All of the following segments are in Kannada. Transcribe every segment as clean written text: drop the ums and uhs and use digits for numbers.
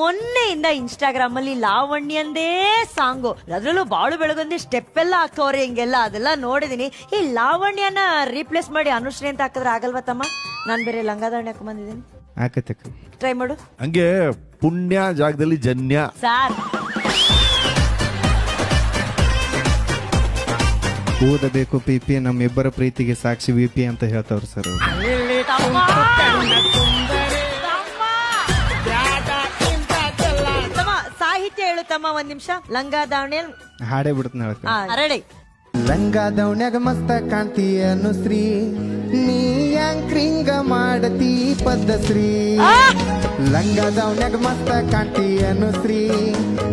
ಮೊನ್ನೆಯಿಂದ ಇನ್ಸ್ಟಾಗ್ರಾಮ್ ಅಲ್ಲಿ ಲಾವಣ್ಯಂದೇ ಸಾಂಗು, ಅದ್ರಲ್ಲೂ ಬಾಳು ಬೆಳಗೊಂದಿ ಸ್ಟೆಪ್ ಎಲ್ಲ ಹಾಕೋರಿ ಹಿಂಗೆಲ್ಲ ಅದೆಲ್ಲ ನೋಡಿದೀನಿ. ಈ ಲಾವಣ್ಯನ ರೀಪ್ಲೇಸ್ ಮಾಡಿ ಅನುಶ್ರೀ ಅಂತ ಹಾಕಿದ್ರೆ ಆಗಲ್ವಾ ತಮ್ಮ? ನಾನ್ ಬೇರೆ ಲಂಗಾದಾವಣಿ ಹಾಕೊಂಡ್ ಬಂದಿದ್ದೀನಿ, ಆಕತಕ್ಕ ಟ್ರೈ ಮಾಡು. ಹಂಗೆ ಪುಣ್ಯ ಜಾಗದಲ್ಲಿ ಜನ್ಯ ಸಾರ್ ಓದಬೇಕು ಪಿಪಿ ನಮ್ಮಿಬ್ಬರ ಪ್ರೀತಿಗೆ ಸಾಕ್ಷಿ ವಿಪಿ ಅಂತ ಹೇಳ್ತಾವ್ರು ಸರ್ ಅವ್ರು. ತಮ್ಮ ಸಾಹಿತ್ಯ ಹೇಳು ತಮ್ಮ, ಒಂದ್ ನಿಮಿಷ. ಲಂಗಾದಾವಣಿ ಹಾಡೇ ಬಿಡ್ತಾನೆ ಹೇಳಕ್ಕ. ರೆಡಿ. ಲಂಗಾದವನ್ಯಾಗ ಮಸ್ತ ಕಾಣ್ತಿ ಅನುಶ್ರೀ, ನೀ ಯಾಂಕ್ರಿಂಗ ಮಾಡತಿ ಪದ್ಧಶ್ರೀ. ಲಂಗಾದವನ್ಯಾಗ ಮಸ್ತ ಕಾಣ್ತಿ ಅನುಶ್ರೀ,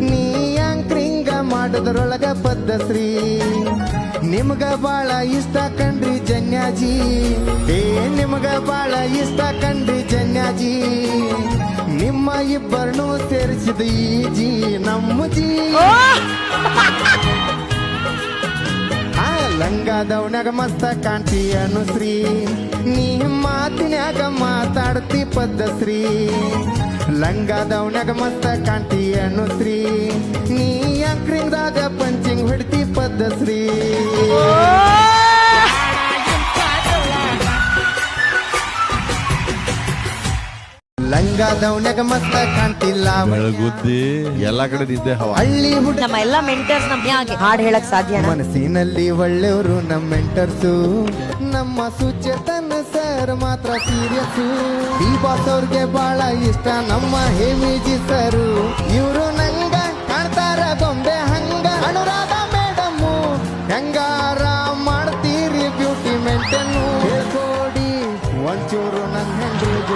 ನೀ ಯಾಂಕ್ರಿಂಗ ಮಾಡೋದ್ರೊಳಗ ಪದ್ಧಶ್ರೀ. ನಿಮ್ಗ ಬಾಳ ಇಷ್ಟ ಕಂಡ್ರಿ ಜನ್ಯಾಜಿ, ಏ ನಿಮ್ಗ ಬಾಳ ಇಷ್ಟ ಕಂಡ್ರಿ ಜನ್ಯಾಜಿ. ನಿಮ್ಮ ಇಬ್ಬರನ್ನು ಸೇರಿಸಿದ ಈ ಜಿ ನಮ್ಮ ಜಿ. ಲಂಗಾದವನ್ಯಾಗ ಮಸ್ತ ಕಾಣ್ತಿ ಅನುಶ್ರೀ, ನೀ ಮಾತಿನ್ಯಾಗ ಮಾತಾಡ್ತಿ ಪದ್ಧಶ್ರೀ. ಲಂಗಾದವನ್ಯಾಗ ಮಸ್ತ ಕಾಣ್ತಿ ಅನುಶ್ರೀ, ನೀ ಯಾಂಕ್ರಿಂಗ್ದಾಗ ಪಂಚಿಂಗ್ ಹೊಡ್ತಿ ಪದ್ಧಶ್ರೀ. ಲಂಗಾದವನ್ಯಾಗ ಮಸ್ತ ಕಾಣ್ತಿಲ್ಲ ಬೆಳಗುದ್ದಿ ಎಲ್ಲಾ ಕಡೆ ನಿದ್ದೆ ಹವಾ. ಹಳ್ಳಿ ಹುಡುಗ ನಮ್ಮ ಎಲ್ಲಾ ಮೆಂಟರ್ಸ್ ನಮ್ಗೆ ಹಾಡ್ ಹೇಳಕ್ ಸಾಧ್ಯ? ಮನಸ್ಸಿನಲ್ಲಿ ಒಳ್ಳೆಯವರು ನಮ್ಮ ಮೆಂಟರ್ಸು, ನಮ್ಮ ಸುಚೇತನ್ ಸರ್ ಮಾತ್ರ ಸೀರಿಯಸ್ಸು. ಈ ಬಾಸ್ ಅವ್ರಿಗೆ ಬಹಳ ಇಷ್ಟ ನಮ್ಮ ಹೇಮಿಜಿ ಸರು, ಇವರು ನಂಗ ಕಾಣ್ತಾರ ಗೊಂಬೆ ಹಂಗ. ಅನುರಾಧ ಮೇಡಮ್ಮು ಹೆಂಗಾರ ಮಾಡ್ತೀರಿ ಬ್ಯೂಟಿ ಮೇಂಟೇನು, ಹೇಳ್ಕೊಡಿ ಒಂಚೂರು ನನ್ನ ಹೆಂಡ್ರಿಗೂ.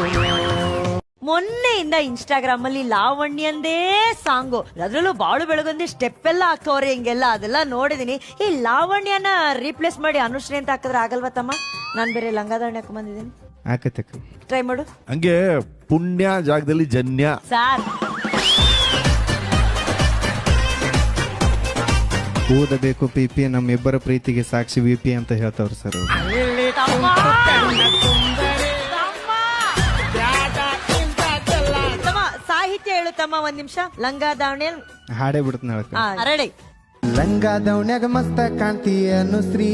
ಮೊನ್ನೆಯಿಂದ ಇನ್ಸ್ಟಾಗ್ರಾಮ್ ಅಲ್ಲಿ ಲಾವಣ್ಯಂದೇ ಸಾಂಗು, ಅದ್ರಲ್ಲೂ ಬಾಳು ಬೆಳಗೊಂದಿ ಸ್ಟೆಪ್ ಎಲ್ಲ ಹಾಕೋರಿ ಹಿಂಗೆಲ್ಲ ಅದೆಲ್ಲ ನೋಡಿದೀನಿ. ಈ ಲಾವಣ್ಯನ ರೀಪ್ಲೇಸ್ ಮಾಡಿ ಅನುಶ್ರೀ ಅಂತ ಹಾಕಿದ್ರೆ ಆಗಲ್ವಾ ತಮ್ಮ? ನಾನ್ ಬೇರೆ ಲಂಗಾದಾವಣಿ ಹಾಕೊಂಡ್ ಬಂದಿದ್ದೀನಿ, ಆಕತಕ್ಕ ಟ್ರೈ ಮಾಡು. ಹಂಗೆ ಪುಣ್ಯ ಜಾಗದಲ್ಲಿ ಜನ್ಯ ಸಾರ್ ಓದಬೇಕು ಪಿಪಿ ನಮ್ಮಿಬ್ಬರ ಪ್ರೀತಿಗೆ ಸಾಕ್ಷಿ ವಿಪಿ ಅಂತ ಹೇಳ್ತಾವ್ರು ಸರ್ ಅವ್ರು. ತಮ್ಮ ಸಾಹಿತ್ಯ ಹೇಳು ತಮ್ಮ, ಒಂದ್ ನಿಮಿಷ. ಲಂಗಾದಾವಣಿ ಹಾಡೇ ಬಿಡ್ತಾನೆ ಹೇಳಕ್ಕ. ರೆಡಿ. ಲಂಗಾದವನ್ಯಾಗ ಮಸ್ತ ಕಾಣ್ತಿ ಅನುಶ್ರೀ,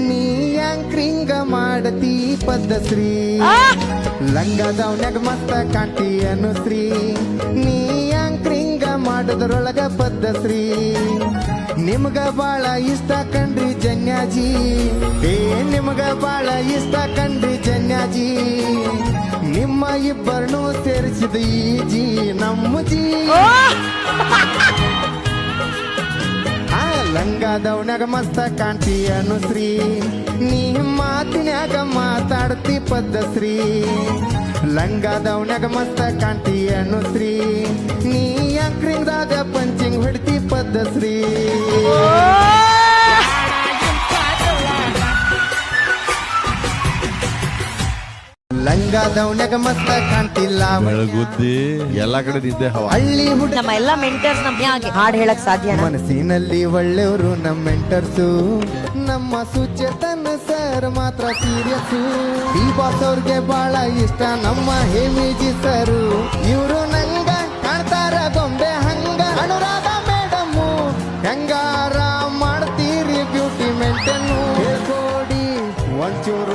ನೀ ಯಾಂಕ್ರಿಂಗ ಮಾಡತಿ ಪದ್ಧಶ್ರೀ. ಲಂಗಾದವನ್ಯಾಗ ಮಸ್ತ ಕಾಣ್ತಿ ಅನುಶ್ರೀ, ನೀ ಯಾಂಕ್ರಿಂಗ ಮಾಡೋದ್ರೊಳಗ ಪದ್ಧಶ್ರೀ. ನಿಮ್ಗ ಬಾಳ ಇಷ್ಟ ಕಂಡ್ರಿ ಜನ್ಯಾಜಿ, ಏ ನಿಮ್ಗ ಬಾಳ ಇಷ್ಟ ಕಂಡ್ರಿ ಜನ್ಯಾಜಿ. ನಿಮ್ಮ ಇಬ್ಬರನ್ನು ಸೇರಿಸಿದ ಈ ಜಿ ನಮ್ಮ ಜಿ. ಲಂಗಾದವನ್ಯಾಗ ಮಸ್ತ ಕಾಣ್ತಿ ಅನುಶ್ರೀ, ನೀ ಮಾತಿನ್ಯಾಗ ಮಾತಾಡ್ತಿ ಪದ್ಧಶ್ರೀ. ಲಂಗಾದವನ್ಯಾಗ ಮಸ್ತ ಕಾಣ್ತಿ ಅನುಶ್ರೀ, ನೀ ಯಾಂಕ್ರಿಂಗ್ದಾಗ ಪಂಚಿಂಗ್ ಹೊಡ್ತಿ ಪದ್ಧಶ್ರೀ. ಲಂಗಾದವನ್ಯಾಗ ಮಸ್ತ ಕಾಣ್ತಿಲ್ಲ ಬೆಳಗುದ್ದಿ ಎಲ್ಲಾ ಕಡೆ ನಿದ್ದೆ ಹವಾ. ಹಳ್ಳಿ ಹುಡುಗ ನಮ್ಮ ಎಲ್ಲಾ ಮೆಂಟರ್ಸ್ ನಮ್ಗೆ ಹಾಡ್ ಹೇಳಕ್ ಸಾಧ್ಯ? ಮನಸ್ಸಿನಲ್ಲಿ ಒಳ್ಳೆಯವರು ನಮ್ಮ ಮೆಂಟರ್ಸು, ನಮ್ಮ ಸುಚೇತನ್ ಸರ್ ಮಾತ್ರ ಸೀರಿಯಸ್ಸು. ಈ ಬಾಸ್ ಅವ್ರಿಗೆ ಬಹಳ ಇಷ್ಟ ನಮ್ಮ ಹೇಮಿಜಿ ಸರು, ಇವರು ನಂಗ ಕಾಣ್ತಾರ ಗೊಂಬೆ ಹಂಗ. ಅನುರಾಧ ಮೇಡಮ್ಮು ಹೆಂಗಾರ ಮಾಡ್ತೀರಿ ಬ್ಯೂಟಿ ಮೇಂಟೇನು, ಹೇಳ್ಕೊಡಿ ಒಂಚೂರು